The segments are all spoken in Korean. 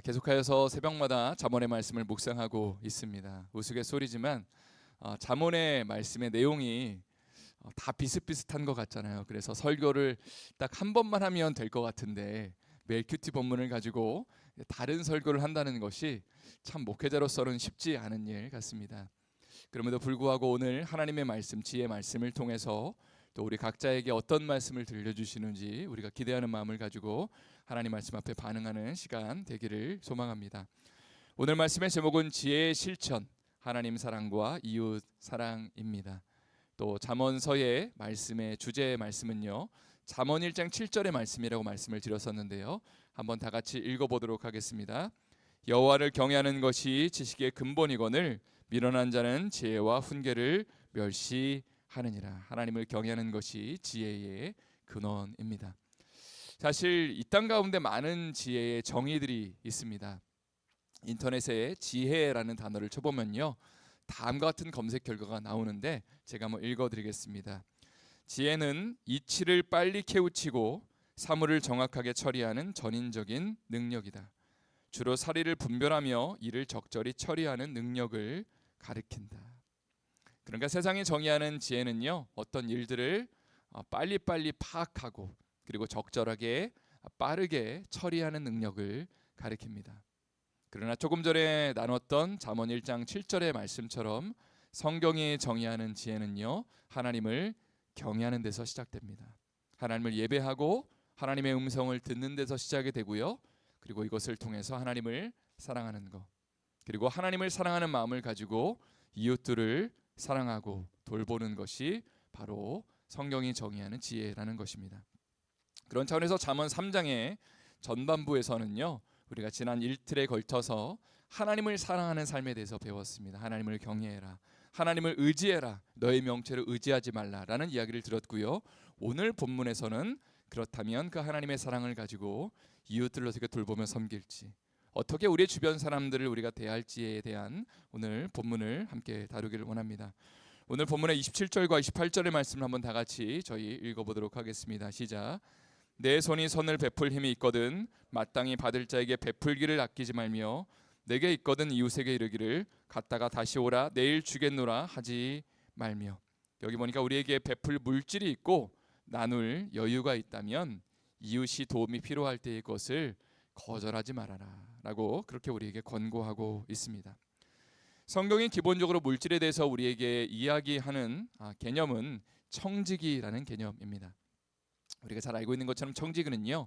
계속하여서 새벽마다 잠언의 말씀을 묵상하고 있습니다. 우스갯소리지만 잠언의 말씀의 내용이 다 비슷비슷한 것 같잖아요. 그래서 설교를 딱 한 번만 하면 될 것 같은데 매일 큐티 본문을 가지고 다른 설교를 한다는 것이 참 목회자로서는 쉽지 않은 일 같습니다. 그럼에도 불구하고 오늘 하나님의 말씀, 지혜의 말씀을 통해서 또 우리 각자에게 어떤 말씀을 들려주시는지 우리가 기대하는 마음을 가지고 하나님 말씀 앞에 반응하는 시간 되기를 소망합니다. 오늘 말씀의 제목은 지혜의 실천, 하나님 사랑과 이웃 사랑입니다. 또 잠언서의 말씀의 주제의 말씀은요, 잠언 1장 7절의 말씀이라고 말씀을 드렸었는데요, 한번 다 같이 읽어보도록 하겠습니다. 여호와를 경외하는 것이 지식의 근본이거늘 미련한 자는 지혜와 훈계를 멸시하느니라. 하나님을 경외하는 것이 지혜의 근원입니다. 사실 이 땅 가운데 많은 지혜의 정의들이 있습니다. 인터넷에 지혜라는 단어를 쳐보면요, 다음과 같은 검색 결과가 나오는데 제가 한번 읽어드리겠습니다. 지혜는 이치를 빨리 캐우치고 사물을 정확하게 처리하는 전인적인 능력이다. 주로 사리를 분별하며 이를 적절히 처리하는 능력을 가리킨다. 그러니까 세상이 정의하는 지혜는요, 어떤 일들을 빨리빨리 파악하고 그리고 적절하게 빠르게 처리하는 능력을 가리킵니다. 그러나 조금 전에 나눴던 잠언 1장 7절의 말씀처럼 성경이 정의하는 지혜는요, 하나님을 경외하는 데서 시작됩니다. 하나님을 예배하고 하나님의 음성을 듣는 데서 시작이 되고요, 그리고 이것을 통해서 하나님을 사랑하는 것, 그리고 하나님을 사랑하는 마음을 가지고 이웃들을 사랑하고 돌보는 것이 바로 성경이 정의하는 지혜라는 것입니다. 그런 차원에서 잠언 3장의 전반부에서는요, 우리가 지난 일틀에 걸쳐서 하나님을 사랑하는 삶에 대해서 배웠습니다. 하나님을 경외해라, 하나님을 의지해라, 너의 명체를 의지하지 말라라는 이야기를 들었고요, 오늘 본문에서는 그렇다면 그 하나님의 사랑을 가지고 이웃들을 어떻게 돌보며 섬길지, 어떻게 우리 주변 사람들을 우리가 대할지에 대한 오늘 본문을 함께 다루기를 원합니다. 오늘 본문의 27절과 28절의 말씀을 한번 다 같이 저희 읽어보도록 하겠습니다. 시작. 내 손이 선을 베풀 힘이 있거든 마땅히 받을 자에게 베풀기를 아끼지 말며 내게 있거든 이웃에게 이르기를 갔다가 다시 오라 내일 주겠노라 하지 말며. 여기 보니까 우리에게 베풀 물질이 있고 나눌 여유가 있다면 이웃이 도움이 필요할 때의 것을 거절하지 말아라 라고 그렇게 우리에게 권고하고 있습니다. 성경이 기본적으로 물질에 대해서 우리에게 이야기하는 개념은 청지기라는 개념입니다. 우리가 잘 알고 있는 것처럼 청지기는요,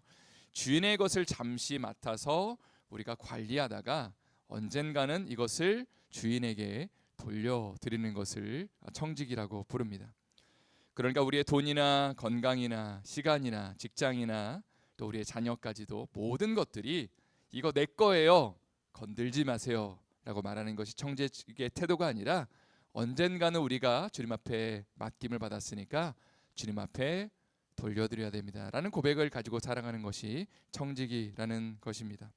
주인의 것을 잠시 맡아서 우리가 관리하다가 언젠가는 이것을 주인에게 돌려드리는 것을 청지기라고 부릅니다. 그러니까 우리의 돈이나 건강이나 시간이나 직장이나 또 우리의 자녀까지도 모든 것들이 이거 내 거예요, 건들지 마세요 라고 말하는 것이 청지기의 태도가 아니라 언젠가는 우리가 주님 앞에 맡김을 받았으니까 주님 앞에 돌려드려야 됩니다 라는 고백을 가지고 살아가는 것이 청지기라는 것입니다.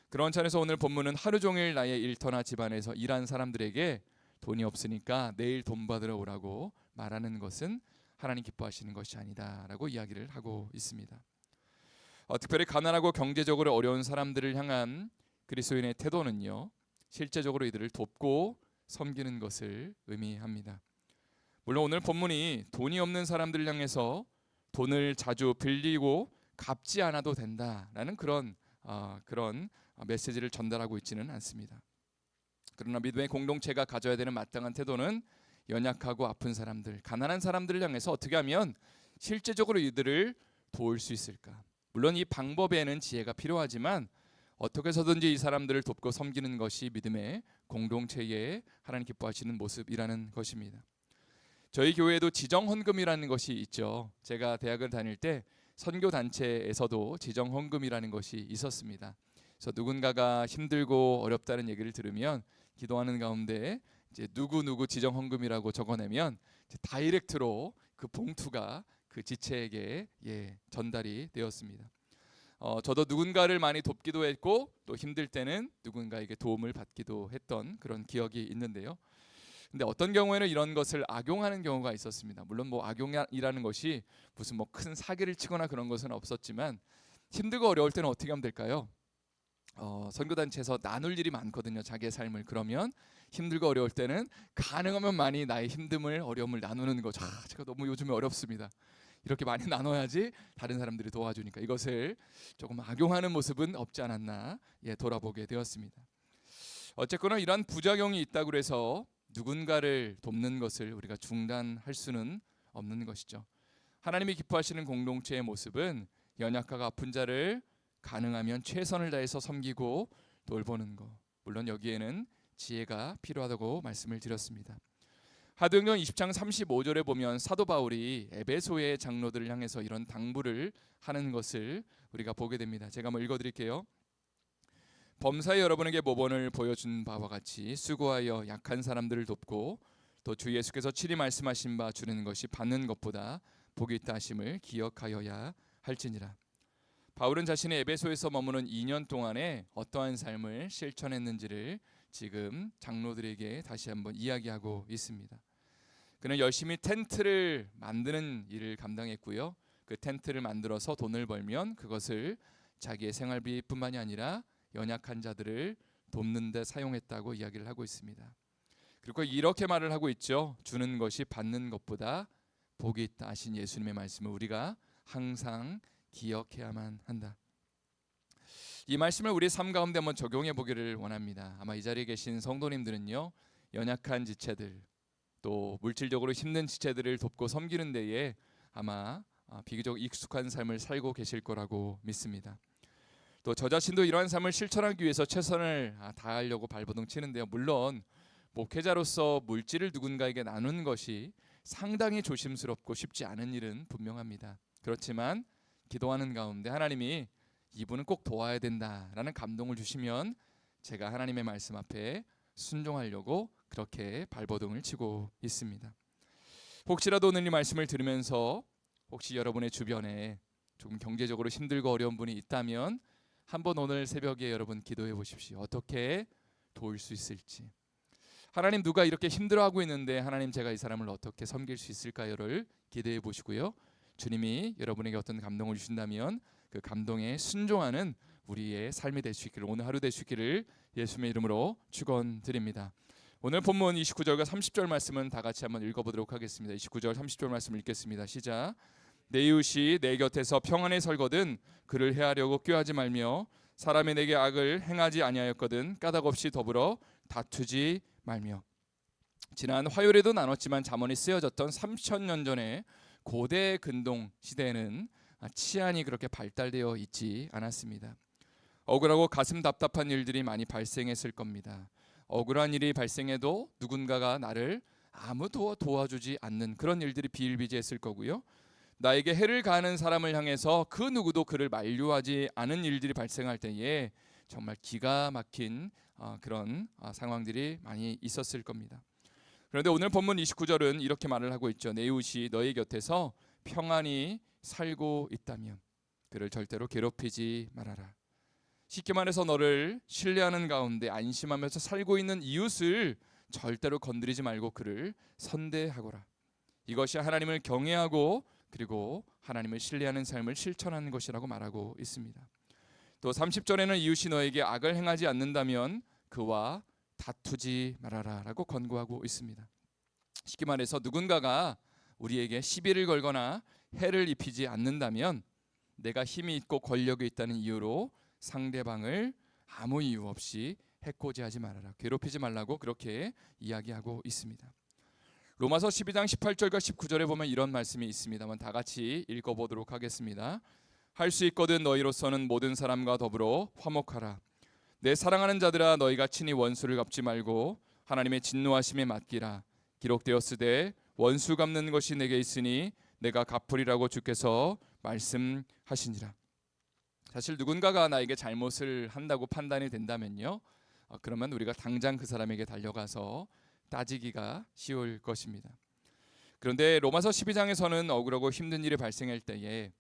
그런 차원에서 오늘 본문은 하루 종일 나의 일터나 집안에서 일한 사람들에게 돈이 없으니까 내일 돈 받으러 오라고 말하는 것은 하나님 기뻐하시는 것이 아니다 라고 이야기를 하고 있습니다. 특별히 가난하고 경제적으로 어려운 사람들을 향한 그리스도인의 태도는요, 실제적으로 이들을 돕고 섬기는 것을 의미합니다. 물론 오늘 본문이 돈이 없는 사람들을 향해서 돈을 자주 빌리고 갚지 않아도 된다라는 그런 메시지를 전달하고 있지는 않습니다. 그러나 믿음의 공동체가 가져야 되는 마땅한 태도는 연약하고 아픈 사람들, 가난한 사람들을 향해서 어떻게 하면 실제적으로 이들을 도울 수 있을까? 물론 이 방법에는 지혜가 필요하지만 어떻게 해서든지 이 사람들을 돕고 섬기는 것이 믿음의 공동체에 하나님 기뻐하시는 모습이라는 것입니다. 저희 교회에도 지정헌금이라는 것이 있죠. 제가 대학을 다닐 때 선교단체에서도 지정헌금이라는 것이 있었습니다. 그래서 누군가가 힘들고 어렵다는 얘기를 들으면 기도하는 가운데 이제 누구 지정헌금이라고 적어내면 이제 다이렉트로 그 봉투가 그 지체에게 전달이 되었습니다. 저도 누군가를 많이 돕기도 했고 또 힘들 때는 누군가에게 도움을 받기도 했던 그런 기억이 있는데요. 근데 어떤 경우에는 이런 것을 악용하는 경우가 있었습니다. 물론 뭐 악용이라는 것이 무슨 뭐 큰 사기를 치거나 그런 것은 없었지만 힘들고 어려울 때는 어떻게 하면 될까요? 선교단체에서 나눌 일이 많거든요. 자기의 삶을. 그러면 힘들고 어려울 때는 가능하면 많이 나의 힘듦을 어려움을 나누는 거죠. 제가 너무 요즘에 어렵습니다. 이렇게 많이 나눠야지 다른 사람들이 도와주니까 이것을 조금 악용하는 모습은 없지 않았나 돌아보게 되었습니다. 어쨌거나 이러한 부작용이 있다고 해서 누군가를 돕는 것을 우리가 중단할 수는 없는 것이죠. 하나님이 기뻐하시는 공동체의 모습은 연약하고 아픈 자를 가능하면 최선을 다해서 섬기고 돌보는 것. 물론 여기에는 지혜가 필요하다고 말씀을 드렸습니다. 사도행전 20장 35절에 보면 사도 바울이 에베소의 장로들을 향해서 이런 당부를 하는 것을 우리가 보게 됩니다. 제가 한번 읽어드릴게요. 범사에 여러분에게 모범을 보여준 바와 같이 수고하여 약한 사람들을 돕고 또 주 예수께서 친히 말씀하신 바 주는 것이 받는 것보다 복이 있다 하심을 기억하여야 할지니라. 바울은 자신의 에베소에서 머무는 2년 동안에 어떠한 삶을 실천했는지를 지금 장로들에게 다시 한번 이야기하고 있습니다. 그는 열심히 텐트를 만드는 일을 감당했고요. 그 텐트를 만들어서 돈을 벌면 그것을 자기의 생활비뿐만이 아니라 연약한 자들을 돕는 데 사용했다고 이야기를 하고 있습니다. 그리고 이렇게 말을 하고 있죠. 주는 것이 받는 것보다 복이 있다 하신 예수님의 말씀을 우리가 항상 기억해야만 한다. 이 말씀을 우리 삶 가운데 한번 적용해 보기를 원합니다. 아마 이 자리에 계신 성도님들은요, 연약한 지체들, 또 물질적으로 힘든 지체들을 돕고 섬기는 데에 아마 비교적 익숙한 삶을 살고 계실 거라고 믿습니다. 또 저 자신도 이러한 삶을 실천하기 위해서 최선을 다하려고 발버둥 치는데요. 물론 목회자로서 물질을 누군가에게 나누는 것이 상당히 조심스럽고 쉽지 않은 일은 분명합니다. 그렇지만 기도하는 가운데 하나님이 이분은 꼭 도와야 된다라는 감동을 주시면 제가 하나님의 말씀 앞에 순종하려고 그렇게 발버둥을 치고 있습니다. 혹시라도 오늘 이 말씀을 들으면서 혹시 여러분의 주변에 조금 경제적으로 힘들고 어려운 분이 있다면 한번 오늘 새벽에 여러분 기도해 보십시오. 어떻게 도울 수 있을지. 하나님, 누가 이렇게 힘들어하고 있는데 하나님, 제가 이 사람을 어떻게 섬길 수 있을까요를 기도해 보시고요. 주님이 여러분에게 어떤 감동을 주신다면 그 감동에 순종하는 우리의 삶이 될 수 있기를, 오늘 하루 될 수 있기를 예수님의 이름으로 축원드립니다. 오늘 본문 29절과 30절 말씀은 다 같이 한번 읽어보도록 하겠습니다. 29절 30절 말씀 읽겠습니다. 시작. 내 이웃이 내 곁에서 평안에 설거든 그를 해하려고 꾀하지 말며 사람이 내게 악을 행하지 아니하였거든 까닭 없이 더불어 다투지 말며. 지난 화요일에도 나눴지만 잠언이 쓰여졌던 3000년 전에 고대 근동 시대에는 치안이 그렇게 발달되어 있지 않았습니다. 억울하고 가슴 답답한 일들이 많이 발생했을 겁니다. 억울한 일이 발생해도 누군가가 나를 아무도 도와주지 않는 그런 일들이 비일비재했을 거고요. 나에게 해를 가하는 사람을 향해서 그 누구도 그를 만류하지 않은 일들이 발생할 때에 정말 기가 막힌 그런 상황들이 많이 있었을 겁니다. 그런데 오늘 본문 29절은 이렇게 말을 하고 있죠. 내 이웃이 너희 곁에서 평안히 살고 있다면 그를 절대로 괴롭히지 말아라. 쉽게 말해서 너를 신뢰하는 가운데 안심하면서 살고 있는 이웃을 절대로 건드리지 말고 그를 선대하거라. 이것이 하나님을 경외하고 그리고 하나님을 신뢰하는 삶을 실천하는 것이라고 말하고 있습니다. 또 30절에는 이웃이 너에게 악을 행하지 않는다면 그와 다투지 말아라 라고 권고하고 있습니다. 쉽게 말해서 누군가가 우리에게 시비를 걸거나 해를 입히지 않는다면 내가 힘이 있고 권력이 있다는 이유로 상대방을 아무 이유 없이 해코지하지 말아라, 괴롭히지 말라고 그렇게 이야기하고 있습니다. 로마서 12장 18절과 19절에 보면 이런 말씀이 있습니다만 다 같이 읽어보도록 하겠습니다. 할 수 있거든 너희로서는 모든 사람과 더불어 화목하라. 내 사랑하는 자들아, 너희가 친히 원수를 갚지 말고 하나님의 진노하심에 맡기라. 기록되었으되 원수 갚는 것이 내게 있으니 내가 갚으리라고 주께서 말씀하시니라. 사실 누군가가 나에게 잘못을 한다고 판단이 된다면요, 그러면 우리가 당장 그 사람에게 달려가서 따지기가 쉬울 것입니다. 그런데 로마서 12장에서는 억울하고 힘든 일이 발생할 때에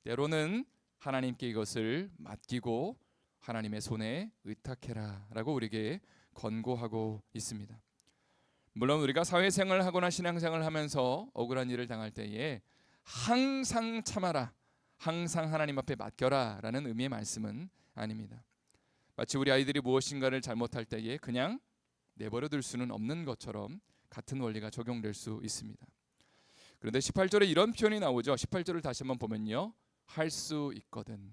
때로는 하나님께 이것을 맡기고 하나님의 손에 의탁해라 라고 우리에게 권고하고 있습니다. 물론 우리가 사회생활을 하거나 신앙생활을 하면서 억울한 일을 당할 때에 항상 참아라, 항상 하나님 앞에 맡겨라 라는 의미의 말씀은 아닙니다. 마치 우리 아이들이 무엇인가를 잘못할 때에 그냥 내버려 둘 수는 없는 것처럼 같은 원리가 적용될 수 있습니다. 그런데 18절에 이런 표현이 나오죠. 18절을 다시 한번 보면요, 할 수 있거든,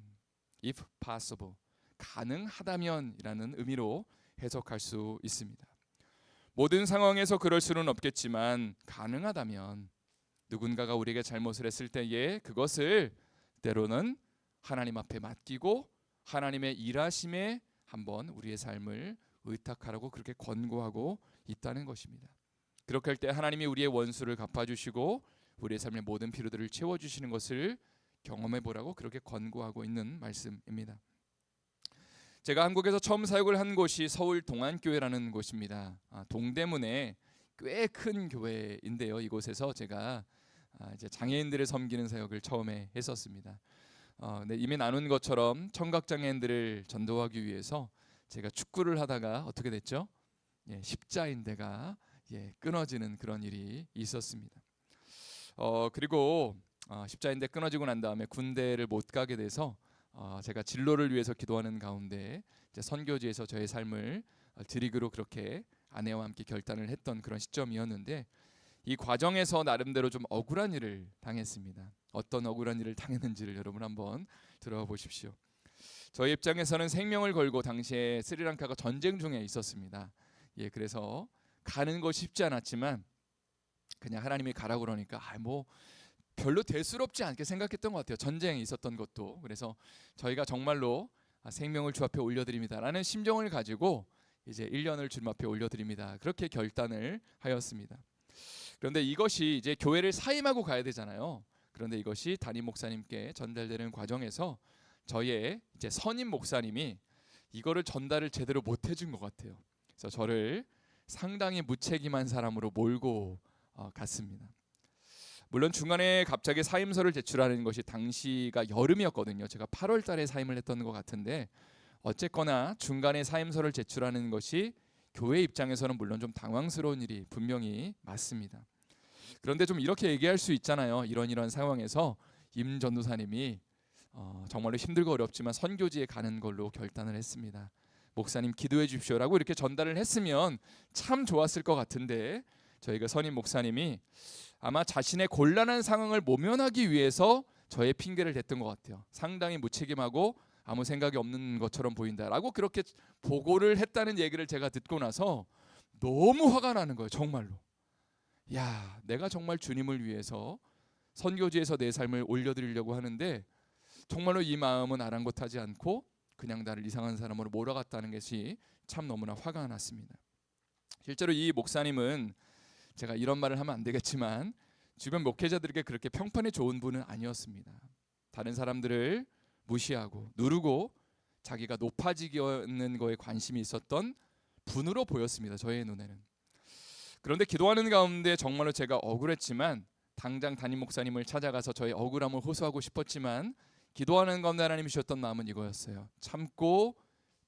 if possible, 가능하다면이라는 의미로 해석할 수 있습니다. 모든 상황에서 그럴 수는 없겠지만 가능하다면, 누군가가 우리에게 잘못을 했을 때에 그것을 때로는 하나님 앞에 맡기고 하나님의 일하심에 한번 우리의 삶을 의탁하라고 그렇게 권고하고 있다는 것입니다. 그렇게 할 때 하나님이 우리의 원수를 갚아주시고 우리의 삶의 모든 필요들을 채워주시는 것을 경험해 보라고 그렇게 권고하고 있는 말씀입니다. 제가 한국에서 처음 사역을 한 곳이 서울 동안교회라는 곳입니다. 동대문에 꽤 큰 교회인데요. 이곳에서 제가 이제 장애인들을 섬기는 사역을 처음에 했었습니다. 네, 이미 나눈 것처럼 청각장애인들을 전도하기 위해서 제가 축구를 하다가 어떻게 됐죠? 십자인대가 끊어지는 그런 일이 있었습니다. 그리고 십자인대 끊어지고 난 다음에 군대를 못 가게 돼서 제가 진로를 위해서 기도하는 가운데 이제 선교지에서 저의 삶을 드리기로 그렇게 아내와 함께 결단을 했던 그런 시점이었는데, 이 과정에서 나름대로 좀 억울한 일을 당했습니다. 어떤 억울한 일을 당했는지를 여러분 한번 들어봐 보십시오. 저희 입장에서는 생명을 걸고 당시에 스리랑카가 전쟁 중에 있었습니다. 그래서 가는 것이 쉽지 않았지만 그냥 하나님이 가라고 그러니까 뭐 별로 대수롭지 않게 생각했던 것 같아요. 전쟁이 있었던 것도. 그래서 저희가 정말로 생명을 주 앞에 올려드립니다라는 심정을 가지고 이제 1년을 주님 앞에 올려드립니다, 그렇게 결단을 하였습니다. 그런데 이것이 이제 교회를 사임하고 가야 되잖아요. 그런데 이것이 담임 목사님께 전달되는 과정에서 저의 이제 선임 목사님이 이거를 전달을 제대로 못 해준 것 같아요. 그래서 저를 상당히 무책임한 사람으로 몰고 갔습니다. 물론 중간에 갑자기 사임서를 제출하는 것이 당시가 여름이었거든요. 제가 8월 달에 사임을 했던 것 같은데 어쨌거나 중간에 사임서를 제출하는 것이 교회 입장에서는 물론 좀 당황스러운 일이 분명히 맞습니다. 그런데 좀 이렇게 얘기할 수 있잖아요. 이런 상황에서 임 전도사님이 정말로 힘들고 어렵지만 선교지에 가는 걸로 결단을 했습니다. 목사님 기도해 주십시오라고 이렇게 전달을 했으면 참 좋았을 것 같은데, 저희가 선임 목사님이 아마 자신의 곤란한 상황을 모면하기 위해서 저의 핑계를 댔던 것 같아요. 상당히 무책임하고 아무 생각이 없는 것처럼 보인다라고 그렇게 보고를 했다는 얘기를 제가 듣고 나서 너무 화가 나는 거예요. 정말로. 야, 내가 정말 주님을 위해서 선교지에서 내 삶을 올려드리려고 하는데 정말로 이 마음은 아랑곳하지 않고 그냥 나를 이상한 사람으로 몰아갔다는 것이 참 너무나 화가 났습니다. 실제로 이 목사님은 제가 이런 말을 하면 안 되겠지만 주변 목회자들에게 그렇게 평판이 좋은 분은 아니었습니다. 다른 사람들을 무시하고 누르고 자기가 높아지는 거에 관심이 있었던 분으로 보였습니다. 저의 눈에는. 그런데 기도하는 가운데 정말로 제가 억울했지만 당장 담임 목사님을 찾아가서 저의 억울함을 호소하고 싶었지만 기도하는 가운데 하나님이 주셨던 마음은 이거였어요. 참고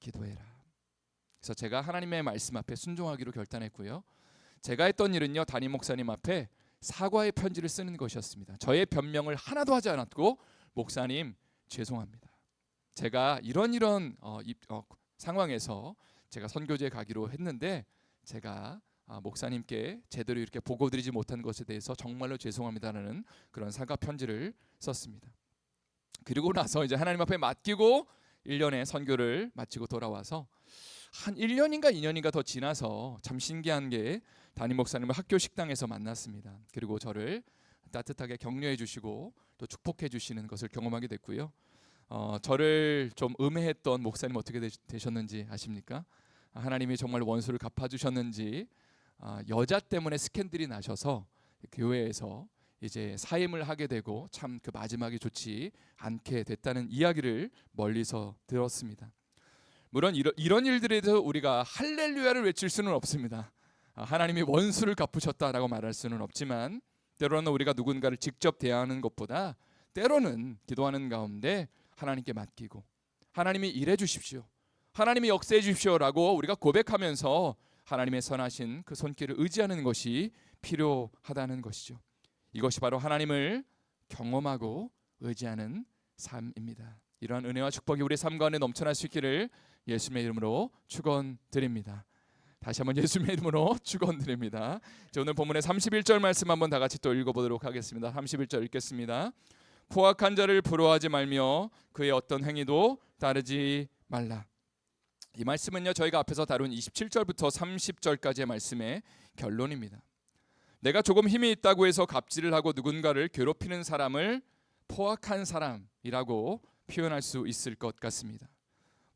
기도해라. 그래서 제가 하나님의 말씀 앞에 순종하기로 결단했고요. 제가 했던 일은요, 담임 목사님 앞에 사과의 편지를 쓰는 것이었습니다. 저의 변명을 하나도 하지 않았고, 목사님 죄송합니다. 제가 이런 상황에서 제가 선교지에 가기로 했는데 제가 목사님께 제대로 이렇게 보고드리지 못한 것에 대해서 정말로 죄송합니다라는 그런 사과 편지를 썼습니다. 그리고 나서 이제 하나님 앞에 맡기고 1년의 선교를 마치고 돌아와서 한 1년인가 2년인가 더 지나서 참 신기한 게 담임 목사님을 학교 식당에서 만났습니다. 그리고 저를 따뜻하게 격려해 주시고 또 축복해 주시는 것을 경험하게 됐고요. 저를 좀 음해했던 목사님 어떻게 되셨는지 아십니까? 하나님이 정말 원수를 갚아주셨는지 여자 때문에 스캔들이 나셔서 교회에서 이제 사임을 하게 되고 참 그 마지막이 좋지 않게 됐다는 이야기를 멀리서 들었습니다. 물론 이런 일들에 대해서 우리가 할렐루야를 외칠 수는 없습니다. 하나님이 원수를 갚으셨다라고 말할 수는 없지만 때로는 우리가 누군가를 직접 대하는 것보다 때로는 기도하는 가운데 하나님께 맡기고 하나님이 일해 주십시오, 하나님이 역사해 주십시오라고 우리가 고백하면서 하나님의 선하신 그 손길을 의지하는 것이 필요하다는 것이죠. 이것이 바로 하나님을 경험하고 의지하는 삶입니다. 이러한 은혜와 축복이 우리 삶 가운데 넘쳐날 수 있기를 예수님의 이름으로 축원드립니다. 다시 한번 예수님의 이름으로 축원드립니다. 오늘 본문의 31절 말씀 한번 다 같이 또 읽어보도록 하겠습니다. 31절 읽겠습니다. 포악한 자를 부러워하지 말며 그의 어떤 행위도 따르지 말라. 이 말씀은요, 저희가 앞에서 다룬 27절부터 30절까지의 말씀의 결론입니다. 내가 조금 힘이 있다고 해서 갑질을 하고 누군가를 괴롭히는 사람을 포악한 사람이라고 표현할 수 있을 것 같습니다.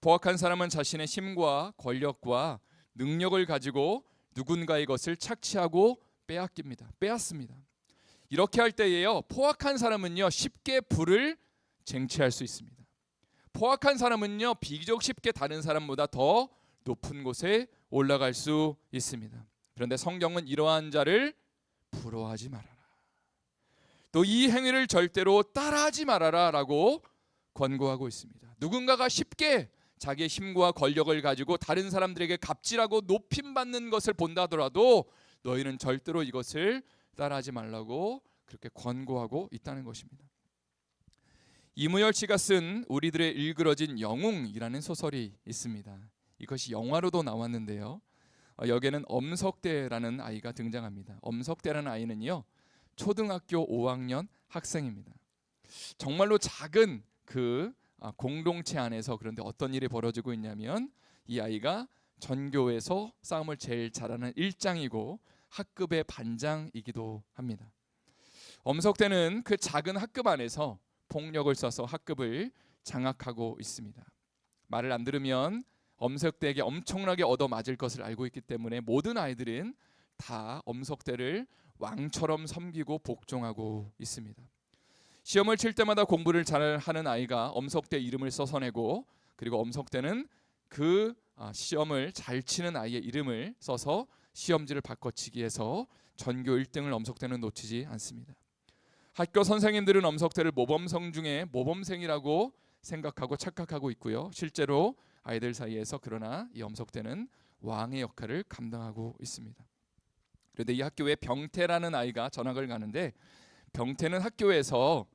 포악한 사람은 자신의 힘과 권력과 능력을 가지고 누군가의 것을 착취하고 빼앗습니다. 이렇게 할 때에요, 포악한 사람은요 쉽게 부를 쟁취할 수 있습니다. 포악한 사람은요 비교적 쉽게 다른 사람보다 더 높은 곳에 올라갈 수 있습니다. 그런데 성경은 이러한 자를 부러워하지 말아라, 또 이 행위를 절대로 따라하지 말아라 라고 권고하고 있습니다. 누군가가 쉽게 자기의 힘과 권력을 가지고 다른 사람들에게 갑질하고 높임받는 것을 본다 하더라도 너희는 절대로 이것을 따라하지 말라고 그렇게 권고하고 있다는 것입니다. 이무열 씨가 쓴 우리들의 일그러진 영웅이라는 소설이 있습니다. 이것이 영화로도 나왔는데요, 여기에는 엄석대라는 아이가 등장합니다. 엄석대라는 아이는요 초등학교 5학년 학생입니다. 정말로 작은 그 공동체 안에서 그런데 어떤 일이 벌어지고 있냐면, 이 아이가 전교에서 싸움을 제일 잘하는 일장이고 학급의 반장이기도 합니다. 엄석대는 그 작은 학급 안에서 폭력을 써서 학급을 장악하고 있습니다. 말을 안 들으면 엄석대에게 엄청나게 얻어맞을 것을 알고 있기 때문에 모든 아이들은 다 엄석대를 왕처럼 섬기고 복종하고 있습니다. 시험을 칠 때마다 공부를 잘하는 아이가 엄석대 이름을 써서내고, 그리고 엄석대는 그 시험을 잘 치는 아이의 이름을 써서 시험지를 바꿔치기 해서 전교 1등을 엄석대는 놓치지 않습니다. 학교 선생님들은 엄석대를 모범생 중에 모범생이라고 생각하고 착각하고 있고요, 실제로 아이들 사이에서 그러나 이 엄석대는 왕의 역할을 감당하고 있습니다. 그런데 이 학교에 병태라는 아이가 전학을 가는데, 병태는 학교에서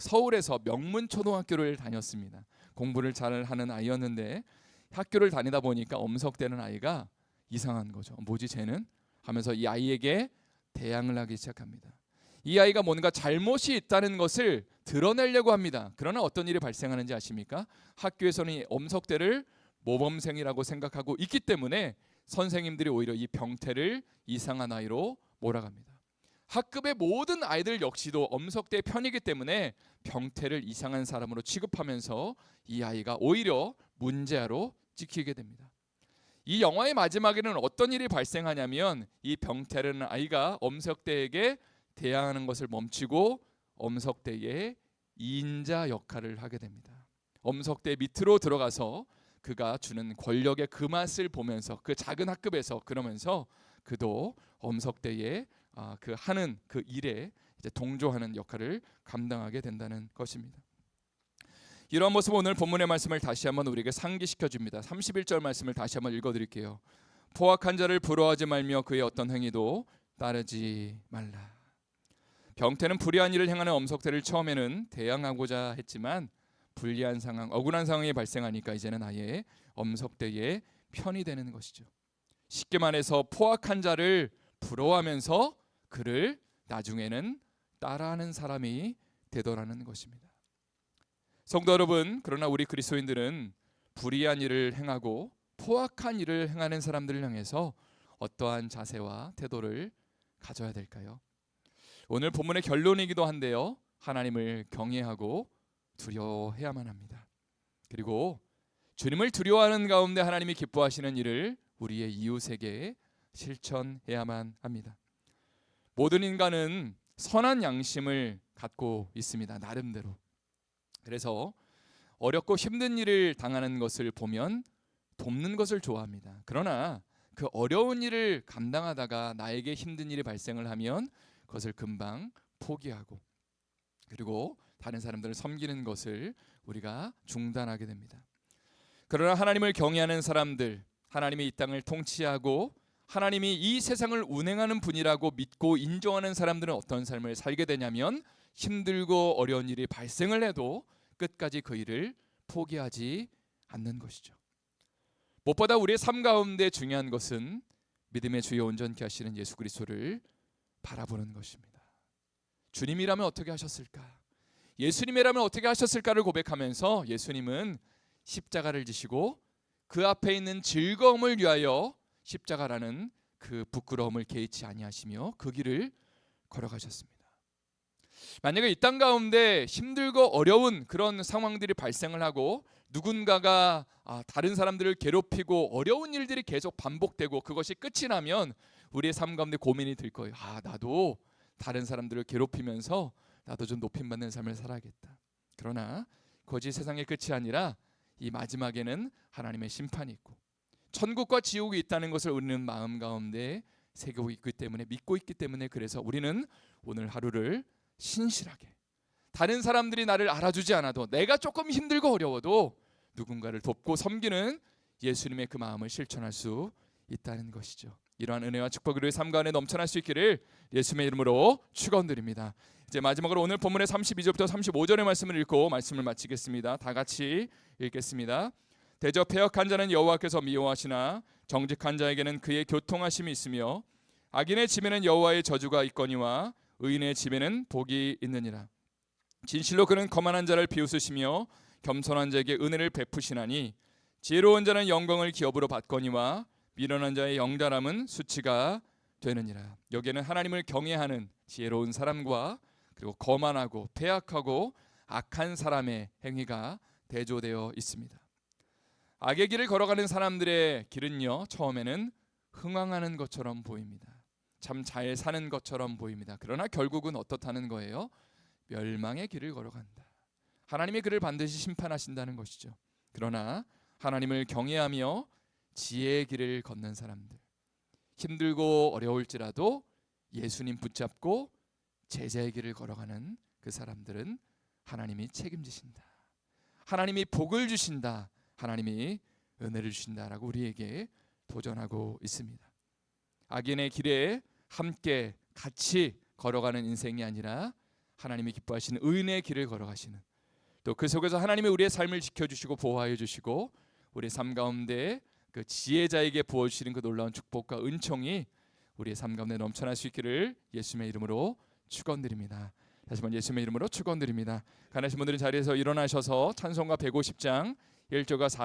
서울에서 명문 초등학교를 다녔습니다. 공부를 잘하는 아이였는데 학교를 다니다 보니까 엄석대는 아이가 이상한 거죠. 뭐지 쟤는? 하면서 이 아이에게 대항을 하기 시작합니다. 이 아이가 뭔가 잘못이 있다는 것을 드러내려고 합니다. 그러나 어떤 일이 발생하는지 아십니까? 학교에서는 엄석대를 모범생이라고 생각하고 있기 때문에 선생님들이 오히려 이 병태를 이상한 아이로 몰아갑니다. 학급의 모든 아이들 역시도 엄석대의 편이기 때문에 병태를 이상한 사람으로 취급하면서 이 아이가 오히려 문제아로 찍히게 됩니다. 이 영화의 마지막에는 어떤 일이 발생하냐면, 이 병태라는 아이가 엄석대에게 대항하는 것을 멈추고 엄석대의 인자 역할을 하게 됩니다. 엄석대 밑으로 들어가서 그가 주는 권력의 그 맛을 보면서 그 작은 학급에서 그러면서 그도 엄석대의 그 하는 그 일에 이제 동조하는 역할을 감당하게 된다는 것입니다. 이러한 모습 오늘 본문의 말씀을 다시 한번 우리에게 상기시켜 줍니다. 31절 말씀을 다시 한번 읽어드릴게요. 포악한 자를 부러워하지 말며 그의 어떤 행위도 따르지 말라. 병태는 불의한 일을 행하는 엄석대를 처음에는 대항하고자 했지만 불리한 상황, 억울한 상황이 발생하니까 이제는 아예 엄석대의 편이 되는 것이죠. 쉽게 말해서 포악한 자를 부러워하면서 그를 나중에는 따라하는 사람이 되더라는 것입니다. 성도 여러분, 그러나 우리 그리스도인들은 불의한 일을 행하고 포악한 일을 행하는 사람들을 향해서 어떠한 자세와 태도를 가져야 될까요? 오늘 본문의 결론이기도 한데요, 하나님을 경외하고 두려워해야만 합니다. 그리고 주님을 두려워하는 가운데 하나님이 기뻐하시는 일을 우리의 이웃에게 실천해야만 합니다. 모든 인간은 선한 양심을 갖고 있습니다, 나름대로. 그래서 어렵고 힘든 일을 당하는 것을 보면 돕는 것을 좋아합니다. 그러나 그 어려운 일을 감당하다가 나에게 힘든 일이 발생을 하면 그것을 금방 포기하고, 그리고 다른 사람들을 섬기는 것을 우리가 중단하게 됩니다. 그러나 하나님을 경외하는 사람들, 하나님이 이 땅을 통치하고 하나님이 이 세상을 운행하는 분이라고 믿고 인정하는 사람들은 어떤 삶을 살게 되냐면, 힘들고 어려운 일이 발생을 해도 끝까지 그 일을 포기하지 않는 것이죠. 무엇보다 우리의 삶 가운데 중요한 것은 믿음의 주여 온전케 하시는 예수 그리스도를 바라보는 것입니다. 주님이라면 어떻게 하셨을까? 예수님이라면 어떻게 하셨을까를 고백하면서 예수님은 십자가를 지시고 그 앞에 있는 즐거움을 위하여 십자가라는 그 부끄러움을 개의치 아니하시며 그 길을 걸어가셨습니다. 만약에 이 땅 가운데 힘들고 어려운 그런 상황들이 발생을 하고 누군가가 다른 사람들을 괴롭히고 어려운 일들이 계속 반복되고 그것이 끝이 나면 우리의 삶 가운데 고민이 들 거예요. 나도 다른 사람들을 괴롭히면서 나도 좀 높임받는 삶을 살아야겠다. 그러나 그것이 세상의 끝이 아니라 이 마지막에는 하나님의 심판이 있고 천국과 지옥이 있다는 것을 우리는 마음 가운데 새기고 있기 때문에 믿고 있기 때문에 그래서 우리는 오늘 하루를 신실하게 다른 사람들이 나를 알아주지 않아도 내가 조금 힘들고 어려워도 누군가를 돕고 섬기는 예수님의 그 마음을 실천할 수 있다는 것이죠. 이러한 은혜와 축복을 우리의 삶 가운데 넘쳐날 수 있기를 예수님의 이름으로 축원드립니다. 이제 마지막으로 오늘 본문의 32절부터 35절의 말씀을 읽고 말씀을 마치겠습니다. 다 같이 읽겠습니다. 대저 패역한 자는 여호와께서 미워하시나 정직한 자에게는 그의 교통하심이 있으며 악인의 집에는 여호와의 저주가 있거니와 의인의 집에는 복이 있느니라. 진실로 그는 거만한 자를 비웃으시며 겸손한 자에게 은혜를 베푸시나니 지혜로운 자는 영광을 기업으로 받거니와 미련한 자의 영달함은 수치가 되느니라. 여기에는 하나님을 경외하는 지혜로운 사람과 그리고 거만하고 패악하고 악한 사람의 행위가 대조되어 있습니다. 악의 길을 걸어가는 사람들의 길은요, 처음에는 흥황하는 것처럼 보입니다. 참 잘 사는 것처럼 보입니다. 그러나 결국은 어떻다는 거예요? 멸망의 길을 걸어간다. 하나님이 그를 반드시 심판하신다는 것이죠. 그러나 하나님을 경외하며 지혜의 길을 걷는 사람들, 힘들고 어려울지라도 예수님 붙잡고 제자의 길을 걸어가는 그 사람들은 하나님이 책임지신다. 하나님이 복을 주신다. 하나님이 은혜를 주신다라고 우리에게 도전하고 있습니다. 악인의 길에 함께 같이 걸어가는 인생이 아니라 하나님이 기뻐하시는 의인의 길을 걸어가시는, 또 그 속에서 하나님이 우리의 삶을 지켜주시고 보호하여 주시고 우리의 삶 가운데 그 지혜자에게 부어주시는 그 놀라운 축복과 은총이 우리의 삶 가운데 넘쳐날 수 있기를 예수님의 이름으로 축원드립니다. 다시 한번 예수님의 이름으로 축원드립니다. 가능하신 분들은 자리에서 일어나셔서 찬송가 150장 1절과 4